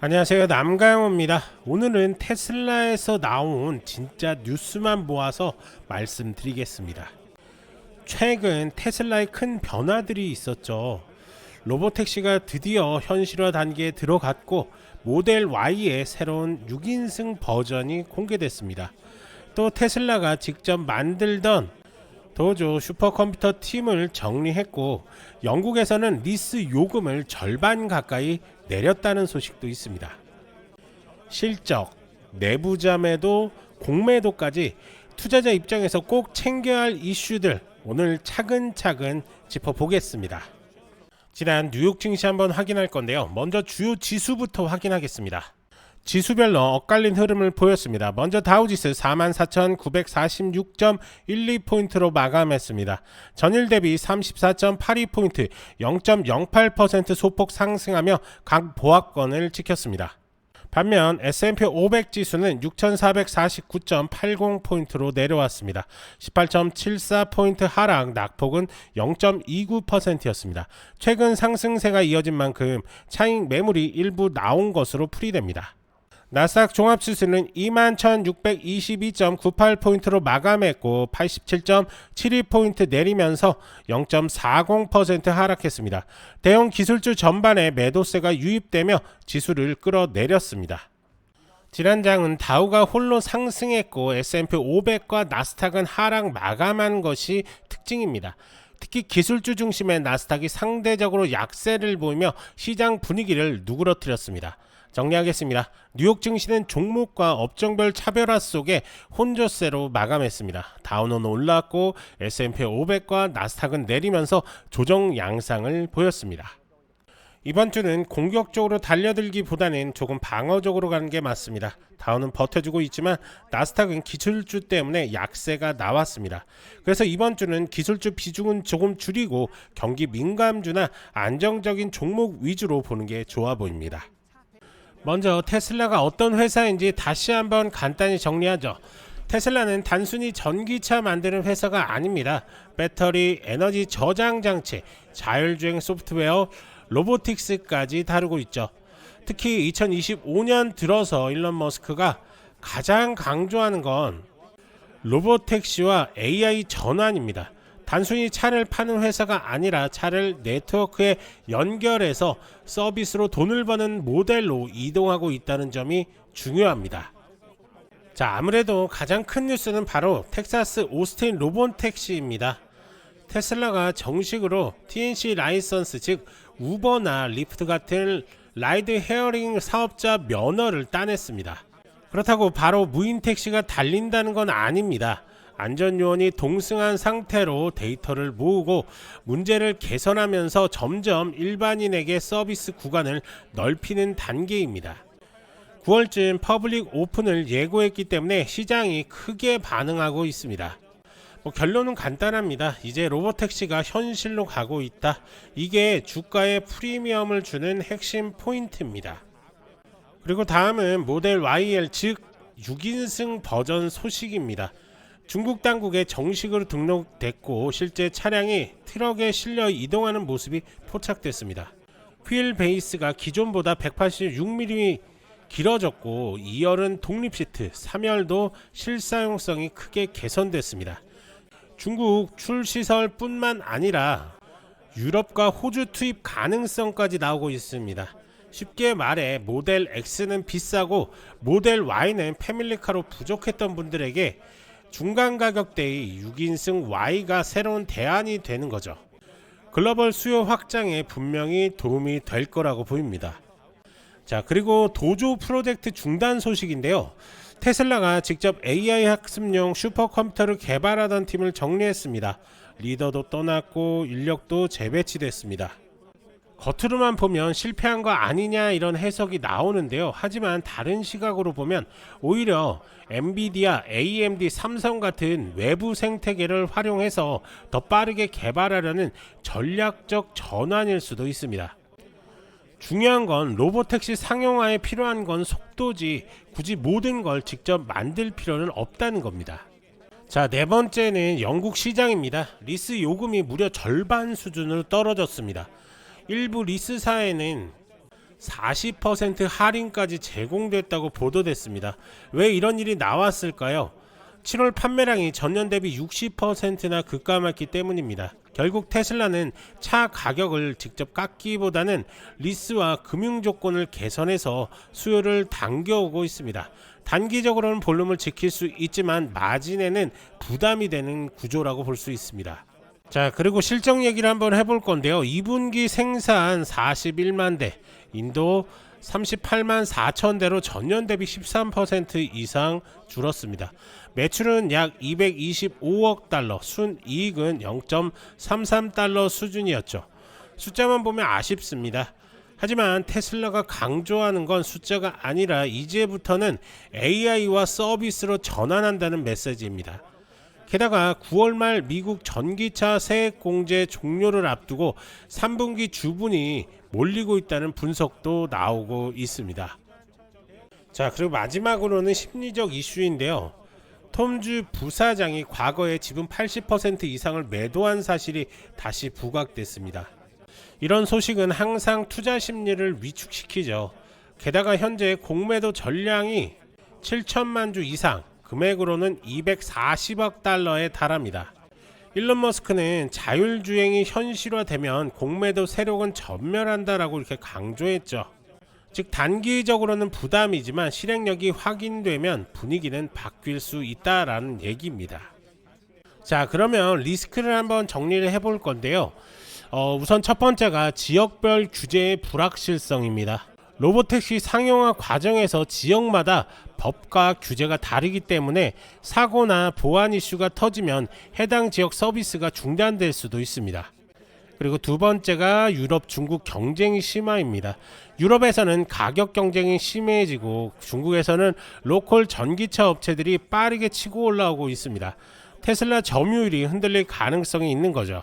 안녕하세요, 남가영입니다. 오늘은 테슬라에서 나온 진짜 뉴스만 모아서 말씀드리겠습니다. 최근 테슬라의 큰 변화들이 있었죠. 로보택시가 드디어 현실화 단계에 들어갔고 모델 Y의 새로운 6인승 버전이 공개됐습니다. 또 테슬라가 직접 만들던 도조 슈퍼컴퓨터 팀을 정리했고 영국에서는 리스 요금을 절반 가까이 내렸다는 소식도 있습니다. 실적, 내부자매도, 공매도까지 투자자 입장에서 꼭 챙겨야 할 이슈들 오늘 차근차근 짚어보겠습니다. 지난 뉴욕 증시 한번 확인할 건데요. 먼저 주요 지수부터 확인하겠습니다. 지수별로 엇갈린 흐름을 보였습니다. 먼저 다우지수 44,946.12포인트로 마감했습니다. 전일 대비 34.82포인트 0.08% 소폭 상승하며 각 보합권을 지켰습니다. 반면 S&P 500 지수는 6,449.80포인트로 내려왔습니다. 18.74포인트 하락, 낙폭은 0.29%였습니다. 최근 상승세가 이어진 만큼 차익 매물이 일부 나온 것으로 풀이됩니다. 나스닥 종합지수는 21,622.98포인트로 마감했고 87.72포인트 내리면서 0.40% 하락했습니다. 대형 기술주 전반에 매도세가 유입되며 지수를 끌어내렸습니다. 지난장은 다우가 홀로 상승했고 S&P 500과 나스닥은 하락 마감한 것이 특징입니다. 특히 기술주 중심의 나스닥이 상대적으로 약세를 보이며 시장 분위기를 누그러뜨렸습니다. 정리하겠습니다. 뉴욕 증시는 종목과 업종별 차별화 속에 혼조세로 마감했습니다. 다우는 올랐고 S&P 500과 나스닥은 내리면서 조정 양상을 보였습니다. 이번 주는 공격적으로 달려들기보다는 조금 방어적으로 가는 게 맞습니다. 다우는 버텨주고 있지만 나스닥은 기술주 때문에 약세가 나왔습니다. 그래서 이번 주는 기술주 비중은 조금 줄이고 경기 민감주나 안정적인 종목 위주로 보는 게 좋아 보입니다. 먼저 테슬라가 어떤 회사인지 다시 한번 간단히 정리하죠. 테슬라는 단순히 전기차 만드는 회사가 아닙니다. 배터리, 에너지 저장 장치, 자율주행 소프트웨어, 로보틱스까지 다루고 있죠. 특히 2025년 들어서 일론 머스크가 가장 강조하는 건 로보택시와 AI 전환입니다. 단순히 차를 파는 회사가 아니라 차를 네트워크에 연결해서 서비스로 돈을 버는 모델로 이동하고 있다는 점이 중요합니다. 자, 아무래도 가장 큰 뉴스는 바로 텍사스 오스틴 로보택시입니다. 테슬라가 정식으로 TNC 라이선스, 즉 우버나 리프트 같은 라이드 헤어링 사업자 면허를 따냈습니다. 그렇다고 바로 무인 택시가 달린다는 건 아닙니다. 안전요원이 동승한 상태로 데이터를 모으고 문제를 개선하면서 점점 일반인에게 서비스 구간을 넓히는 단계입니다. 9월쯤 퍼블릭 오픈을 예고했기 때문에 시장이 크게 반응하고 있습니다. 결론은 간단합니다. 이제 로보택시가 현실로 가고 있다. 이게 주가에 프리미엄을 주는 핵심 포인트입니다. 그리고 다음은 모델 YL, 즉 6인승 버전 소식입니다. 중국 당국에 정식으로 등록됐고 실제 차량이 트럭에 실려 이동하는 모습이 포착됐습니다. 휠 베이스가 기존보다 186mm 길어졌고 2열은 독립 시트, 3열도 실사용성이 크게 개선됐습니다. 중국 출시설 뿐만 아니라 유럽과 호주 투입 가능성까지 나오고 있습니다. 쉽게 말해 모델 X는 비싸고 모델 Y는 패밀리카로 부족했던 분들에게 중간 가격대의 6인승 Y가 새로운 대안이 되는 거죠. 글로벌 수요 확장에 분명히 도움이 될 거라고 보입니다. 자, 그리고 도조 프로젝트 중단 소식인데요. 테슬라가 직접 AI 학습용 슈퍼컴퓨터를 개발하던 팀을 정리했습니다. 리더도 떠났고 인력도 재배치됐습니다. 겉으로만 보면 실패한 거 아니냐 이런 해석이 나오는데요. 하지만 다른 시각으로 보면 오히려 엔비디아, AMD, 삼성 같은 외부 생태계를 활용해서 더 빠르게 개발하려는 전략적 전환일 수도 있습니다. 중요한 건 로보택시 상용화에 필요한 건 속도지 굳이 모든 걸 직접 만들 필요는 없다는 겁니다. 자, 네 번째는 영국 시장입니다. 리스 요금이 무려 절반 수준으로 떨어졌습니다. 일부 리스사에는 40% 할인까지 제공됐다고 보도됐습니다. 왜 이런 일이 나왔을까요? 7월 판매량이 전년 대비 60%나 급감했기 때문입니다. 결국 테슬라는 차 가격을 직접 깎기보다는 리스와 금융 조건을 개선해서 수요를 당겨오고 있습니다. 단기적으로는 볼륨을 지킬 수 있지만 마진에는 부담이 되는 구조라고 볼 수 있습니다. 자, 그리고 실적 얘기를 한번 해볼 건데요. 2분기 생산 41만 대, 인도 38만 4천 대로 전년 대비 13% 이상 줄었습니다. 매출은 약 225억 달러, 순이익은 0.33달러 수준이었죠. 숫자만 보면 아쉽습니다. 하지만 테슬라가 강조하는 건 숫자가 아니라 이제부터는 AI와 서비스로 전환한다는 메시지입니다. 게다가 9월 말 미국 전기차 세액 공제 종료를 앞두고 3분기 주분이 몰리고 있다는 분석도 나오고 있습니다. 자, 그리고 마지막으로는 심리적 이슈인데요. 톰주 부사장이 과거에 지분 80% 이상을 매도한 사실이 다시 부각됐습니다. 이런 소식은 항상 투자 심리를 위축시키죠. 게다가 현재 공매도 전량이 7천만 주 이상, 금액으로는 240억 달러에 달합니다. 일론 머스크는 자율주행이 현실화되면 공매도 세력은 전멸한다라고 이렇게 강조했죠. 즉 단기적으로는 부담이지만 실행력이 확인되면 분위기는 바뀔 수 있다라는 얘기입니다. 자, 그러면 리스크를 한번 정리를 해볼 건데요. 우선 첫 번째가 지역별 규제의 불확실성입니다. 로보택시 상용화 과정에서 지역마다 법과 규제가 다르기 때문에 사고나 보안 이슈가 터지면 해당 지역 서비스가 중단될 수도 있습니다. 그리고 두 번째가 유럽, 중국 경쟁이 심화입니다. 유럽에서는 가격 경쟁이 심해지고 중국에서는 로컬 전기차 업체들이 빠르게 치고 올라오고 있습니다. 테슬라 점유율이 흔들릴 가능성이 있는 거죠.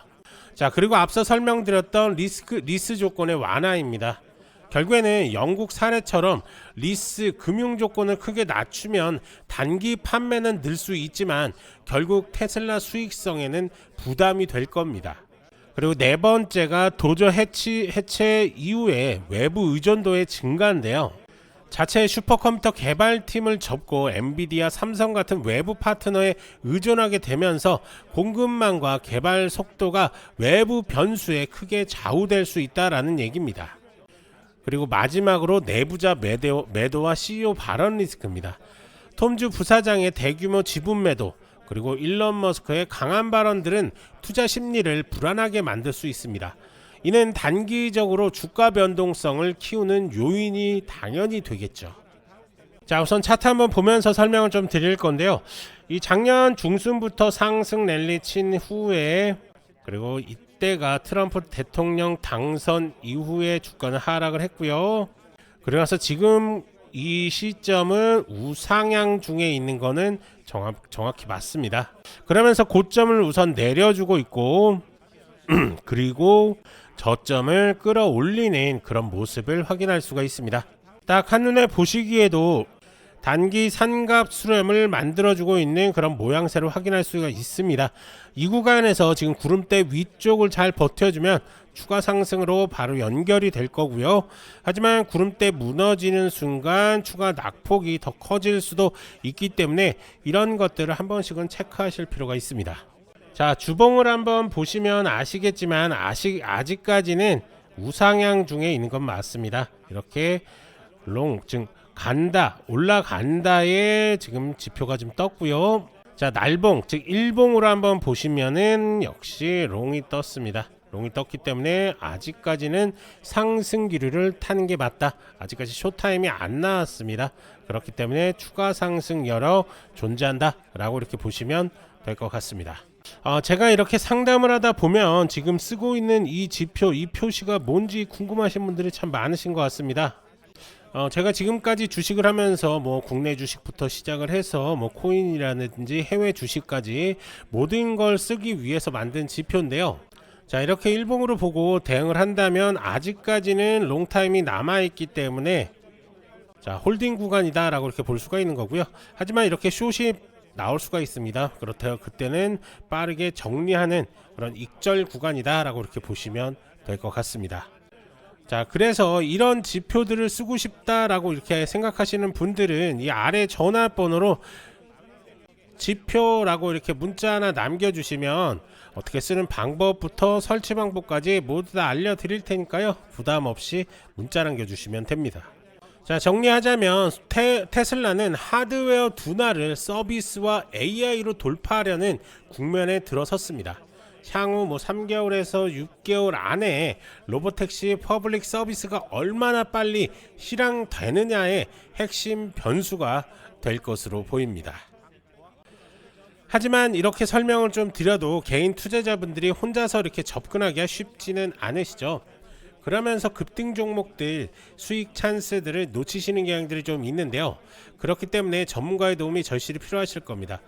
자, 그리고 앞서 설명드렸던 리스 조건의 완화입니다. 결국에는 영국 사례처럼 리스 금융 조건을 크게 낮추면 단기 판매는 늘 수 있지만 결국 테슬라 수익성에는 부담이 될 겁니다. 그리고 네 번째가 도저 해체 이후에 외부 의존도의 증가인데요. 자체 슈퍼컴퓨터 개발팀을 접고 엔비디아, 삼성 같은 외부 파트너에 의존하게 되면서 공급망과 개발 속도가 외부 변수에 크게 좌우될 수 있다라는 얘기입니다. 그리고 마지막으로 내부자 매도와 CEO 발언 리스크입니다. 톰주 부사장의 대규모 지분 매도, 그리고 일론 머스크의 강한 발언들은 투자 심리를 불안하게 만들 수 있습니다. 이는 단기적으로 주가 변동성을 키우는 요인이 당연히 되겠죠. 자, 우선 차트 한번 보면서 설명을 좀 드릴 건데요. 이 작년 중순부터 상승 랠리 친 후에, 그리고 이때가 트럼프 대통령 당선 이후에 주가는 하락을 했고요. 그리고 나서 지금 이 시점은 우상향 중에 있는 거는 정확히 맞습니다. 그러면서 고점을 우선 내려주고 있고 그리고 저점을 끌어올리는 그런 모습을 확인할 수가 있습니다. 딱 한눈에 보시기에도 단기 산갑 수렴을 만들어주고 있는 그런 모양새를 확인할 수가 있습니다. 이 구간에서 지금 구름대 위쪽을 잘 버텨주면 추가 상승으로 바로 연결이 될 거고요. 하지만 구름대 무너지는 순간 추가 낙폭이 더 커질 수도 있기 때문에 이런 것들을 한 번씩은 체크하실 필요가 있습니다. 자, 주봉을 한번 보시면 아시겠지만 아직까지는 우상향 중에 있는 건 맞습니다. 이렇게 즉 간다, 올라간다의 지금 지표가 좀 떴고요. 자, 날봉, 즉 일봉으로 한번 보시면은 역시 롱이 떴습니다. 롱이 떴기 때문에 아직까지는 상승 기류를 타는 게 맞다. 아직까지 쇼타임이 안 나왔습니다. 그렇기 때문에 추가 상승 여러 존재한다 라고 이렇게 보시면 될 것 같습니다. 제가 이렇게 상담을 하다 보면 지금 쓰고 있는 이 지표, 이 표시가 뭔지 궁금하신 분들이 참 많으신 것 같습니다. 제가 지금까지 주식을 하면서 국내 주식부터 시작을 해서 코인이라든지 해외 주식까지 모든 걸 쓰기 위해서 만든 지표인데요. 자, 이렇게 일봉으로 보고 대응을 한다면 아직까지는 롱타임이 남아있기 때문에 자, 홀딩 구간이다 라고 이렇게 볼 수가 있는 거고요. 하지만 이렇게 숏이 나올 수가 있습니다. 그렇다고 그때는 빠르게 정리하는 그런 익절 구간이다 라고 이렇게 보시면 될 것 같습니다. 자, 그래서 이런 지표들을 쓰고 싶다라고 이렇게 생각하시는 분들은 이 아래 전화번호로 지표라고 이렇게 문자 하나 남겨주시면 어떻게 쓰는 방법부터 설치 방법까지 모두 다 알려드릴 테니까요, 부담 없이 문자 남겨주시면 됩니다. 자, 정리하자면 테슬라는 하드웨어 둔화를 서비스와 AI로 돌파하려는 국면에 들어섰습니다. 향후 3개월에서 6개월 안에 로보택시 퍼블릭 서비스가 얼마나 빨리 실행되느냐의 핵심 변수가 될 것으로 보입니다. 하지만 이렇게 설명을 좀 드려도 개인 투자자분들이 혼자서 이렇게 접근하기가 쉽지는 않으시죠. 그러면서 급등 종목들, 수익 찬스들을 놓치시는 경향들이 좀 있는데요. 그렇기 때문에 전문가의 도움이 절실히 필요하실 겁니다.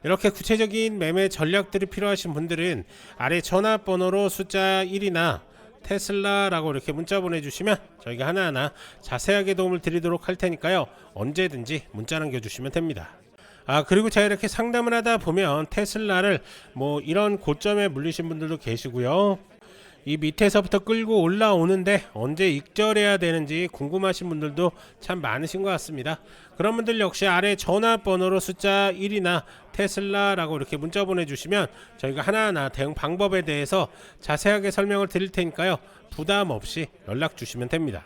이렇게 구체적인 매매 전략들이 필요하신 분들은 아래 전화번호로 숫자 1이나 테슬라라고 이렇게 문자 보내주시면 저희가 하나하나 자세하게 도움을 드리도록 할 테니까요, 언제든지 문자 남겨주시면 됩니다. 그리고 제가 이렇게 상담을 하다 보면 테슬라를 이런 고점에 물리신 분들도 계시고요, 이 밑에서부터 끌고 올라오는데 언제 익절해야 되는지 궁금하신 분들도 참 많으신 것 같습니다. 그런 분들 역시 아래 전화번호로 숫자 1이나 테슬라라고 이렇게 문자 보내주시면 저희가 하나하나 대응 방법에 대해서 자세하게 설명을 드릴 테니까요, 부담 없이 연락 주시면 됩니다.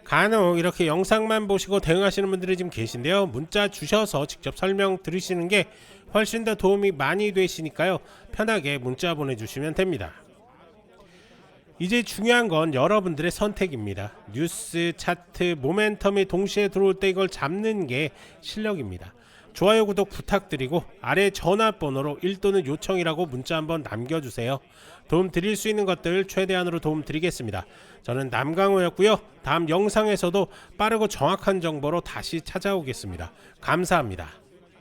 간혹 이렇게 영상만 보시고 대응하시는 분들이 지금 계신데요, 문자 주셔서 직접 설명 들으시는 게 훨씬 더 도움이 많이 되시니까요, 편하게 문자 보내주시면 됩니다. 이제 중요한 건 여러분들의 선택입니다. 뉴스, 차트, 모멘텀이 동시에 들어올 때 이걸 잡는 게 실력입니다. 좋아요, 구독 부탁드리고 아래 전화번호로 1 또는 요청이라고 문자 한번 남겨주세요. 도움 드릴 수 있는 것들 최대한으로 도움 드리겠습니다. 저는 남강호였고요. 다음 영상에서도 빠르고 정확한 정보로 다시 찾아오겠습니다. 감사합니다.